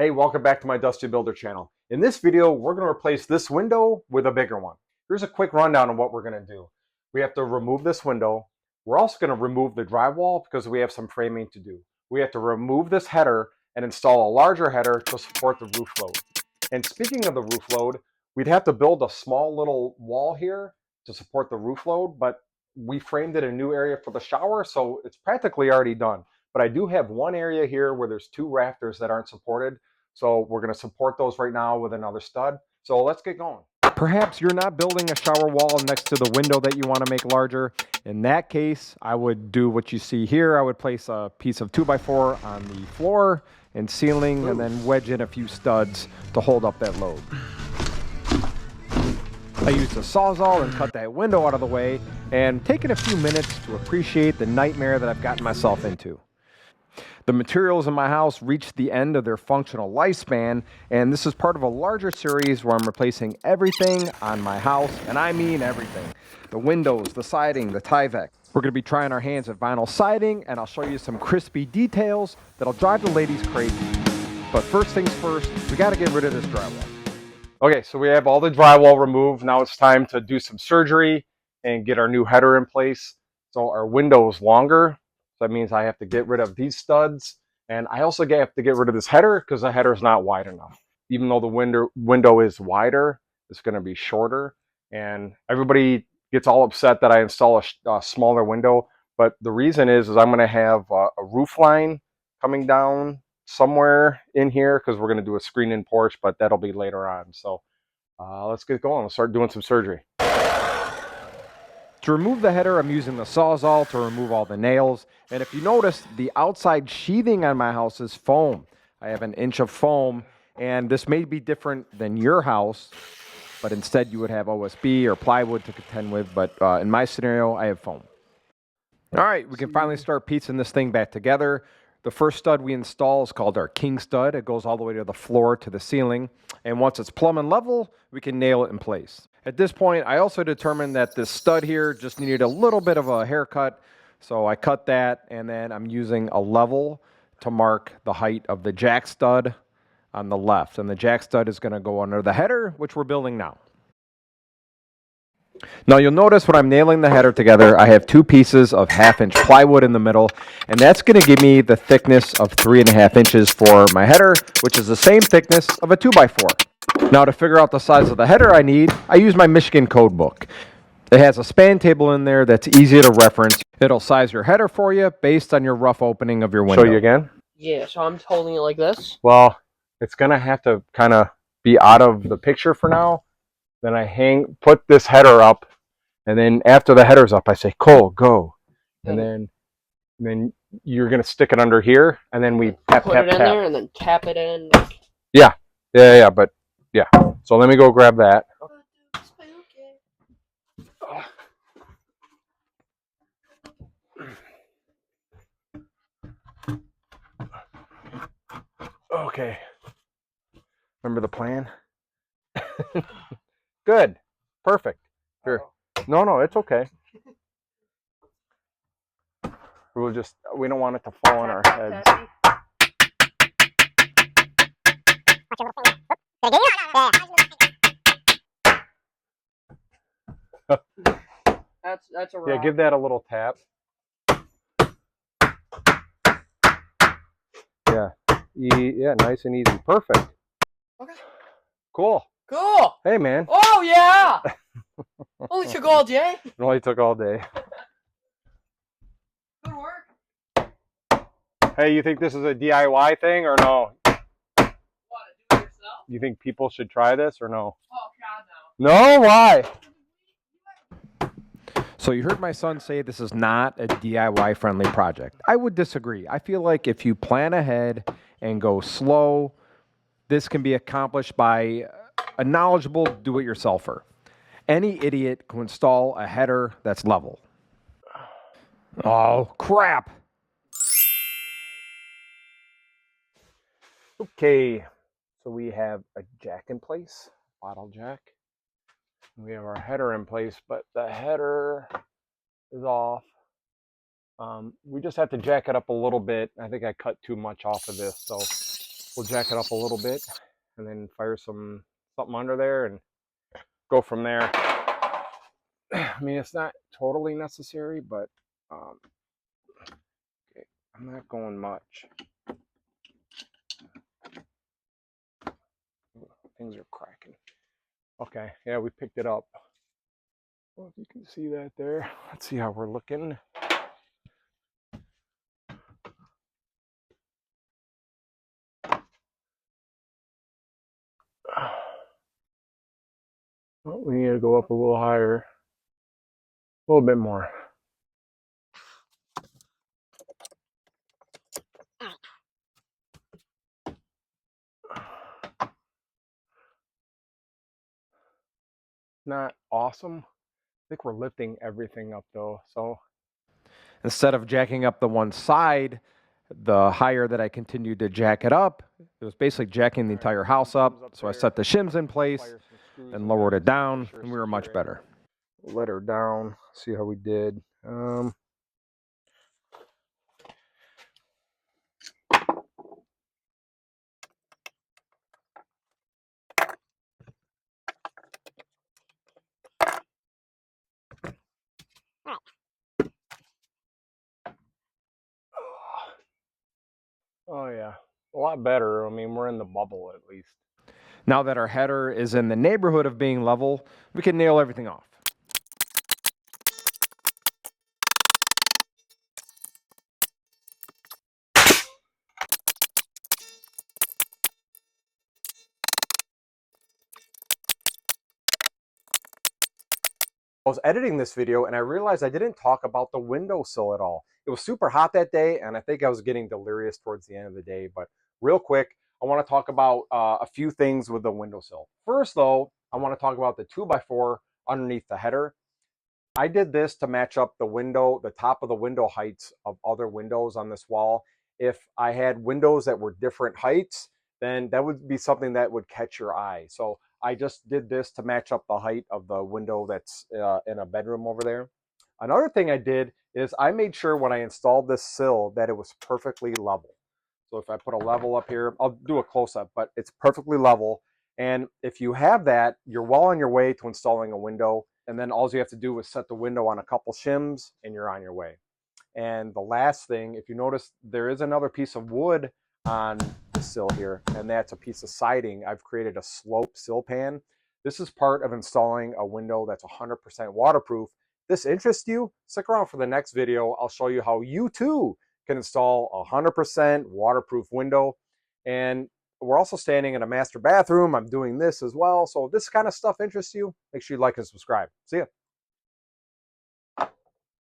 Hey, welcome back to my Dusty Builder channel. In this video, we're going to replace this window with a bigger one. Here's a quick rundown of what we're going to do. We have to remove this window. We're also going to remove the drywall because we have some framing to do. We have to remove this header and install a larger header to support the roof load. And speaking of the roof load, we'd have to build a small little wall here to support the roof load, but we framed it a new area for the shower, so it's practically already done. But I do have one area here where there's two rafters that aren't supported. So we're going to support those right now with another stud. So let's get going. Perhaps you're not building a shower wall next to the window that you want to make larger. In that case, I would do what you see here. I would place a piece of 2x4 on the floor and ceiling and then wedge in a few studs to hold up that load. I used a Sawzall and cut that window out of the way and taken a few minutes to appreciate the nightmare that I've gotten myself into. The materials in my house reached the end of their functional lifespan, and this is part of a larger series where I'm replacing everything on my house, and I mean everything. The windows, the siding, the Tyvek. We're going to be trying our hands at vinyl siding, and I'll show you some crispy details that'll drive the ladies crazy. But first things first, we got to get rid of this drywall. Okay, so we have all the drywall removed. Now it's time to do some surgery and get our new header in place. So our window is longer. So that means I have to get rid of these studs. And I also have to get rid of this header because the header is not wide enough. Even though the window is wider, it's going to be shorter. And everybody gets all upset that I install a smaller window. But the reason is I'm going to have a roof line coming down somewhere in here because we're going to do a screen-in porch, but that'll be later on. So let's get going. Let's start doing some surgery. To remove the header, I'm using the Sawzall to remove all the nails. And if you notice, the outside sheathing on my house is foam. I have an inch of foam, and this may be different than your house, but instead you would have OSB or plywood to contend with. But in my scenario, I have foam. All right, we can finally start piecing this thing back together. The first stud we install is called our king stud. It goes all the way to the floor, to the ceiling. And once it's plumb and level, we can nail it in place. At this point, I also determined that this stud here just needed a little bit of a haircut. So I cut that, and then I'm using a level to mark the height of the jack stud on the left. And the jack stud is going to go under the header, which we're building now. Now you'll notice when I'm nailing the header together, I have two pieces of 1/2-inch plywood in the middle, and that's going to give me the thickness of 3.5 inches for my header, which is the same thickness of a 2x4. Now to figure out the size of the header I use my Michigan code book. It has a span table in there that's easy to reference. It'll size your header for you based on your rough opening of your window. Show you again? Yeah, so I'm holding it like this. Well, it's going to have to kind of be out of the picture for now. Then I put this header up, and then after the header's up, I say, Cole, go. And then you're going to stick it under here, and then we tap, put tap, it in tap. there, and then tap it in. Yeah, but yeah. So let me go grab that. Okay. Remember the plan? Good. Perfect. Here. No, it's okay. We don't want it to fall on our heads. That's a rock. Yeah, give that a little tap. Yeah, nice and easy. Perfect. Okay. Cool. Cool. Hey, man. Oh, yeah. Only took all day. It only took all day. Good work. Hey, you think this is a DIY thing or no? What, to do it yourself? You think people should try this or no? Oh, God, no. No? Why? So you heard my son say this is not a DIY-friendly project. I would disagree. I feel like if you plan ahead and go slow, this can be accomplished by a knowledgeable do-it-yourselfer. Any idiot can install a header that's level. Oh, crap. Okay, so we have a jack in place, bottle jack. We have our header in place, but the header is off. We just have to jack it up a little bit. I think I cut too much off of this, so We'll jack it up a little bit and then fire something under there and go from there. I mean, it's not totally necessary, but okay, I'm not going much. Things are cracking. Okay, yeah, we picked it up. Well, if you can see that there, let's see how we're looking. Well, we need to go up a little higher, a little bit more. Not awesome. I think we're lifting everything up though. So instead of jacking up the one side, the higher that I continued to jack it up, it was basically jacking the entire house up. So I set the shims in place and lowered it down, and we were much better. Let her down, see how we did. Oh yeah, a lot better. I mean, we're in the bubble at least. Now that our header is in the neighborhood of being level, we can nail everything off. I was editing this video and I realized I didn't talk about the windowsill at all. It was super hot that day and I think I was getting delirious towards the end of the day. But real quick, I want to talk about a few things with the windowsill. First though, I want to talk about the 2x4 underneath the header. I did this to match up the window, the top of the window heights of other windows on this wall. If I had windows that were different heights, then that would be something that would catch your eye. So I just did this to match up the height of the window that's in a bedroom over there. Another thing I did is I made sure when I installed this sill that it was perfectly level. So if I put a level up here, I'll do a close-up, but it's perfectly level. And if you have that, you're well on your way to installing a window. And then all you have to do is set the window on a couple shims and you're on your way. And the last thing, if you notice, there is another piece of wood on the sill here, and that's a piece of siding. I've created a slope sill pan. This is part of installing a window that's 100% waterproof. If this interests you, stick around for the next video. I'll show you how you too can install a 100% waterproof window. And we're also standing in a master bathroom. I'm doing this as well. So if this kind of stuff interests you, make sure you like and subscribe. See ya.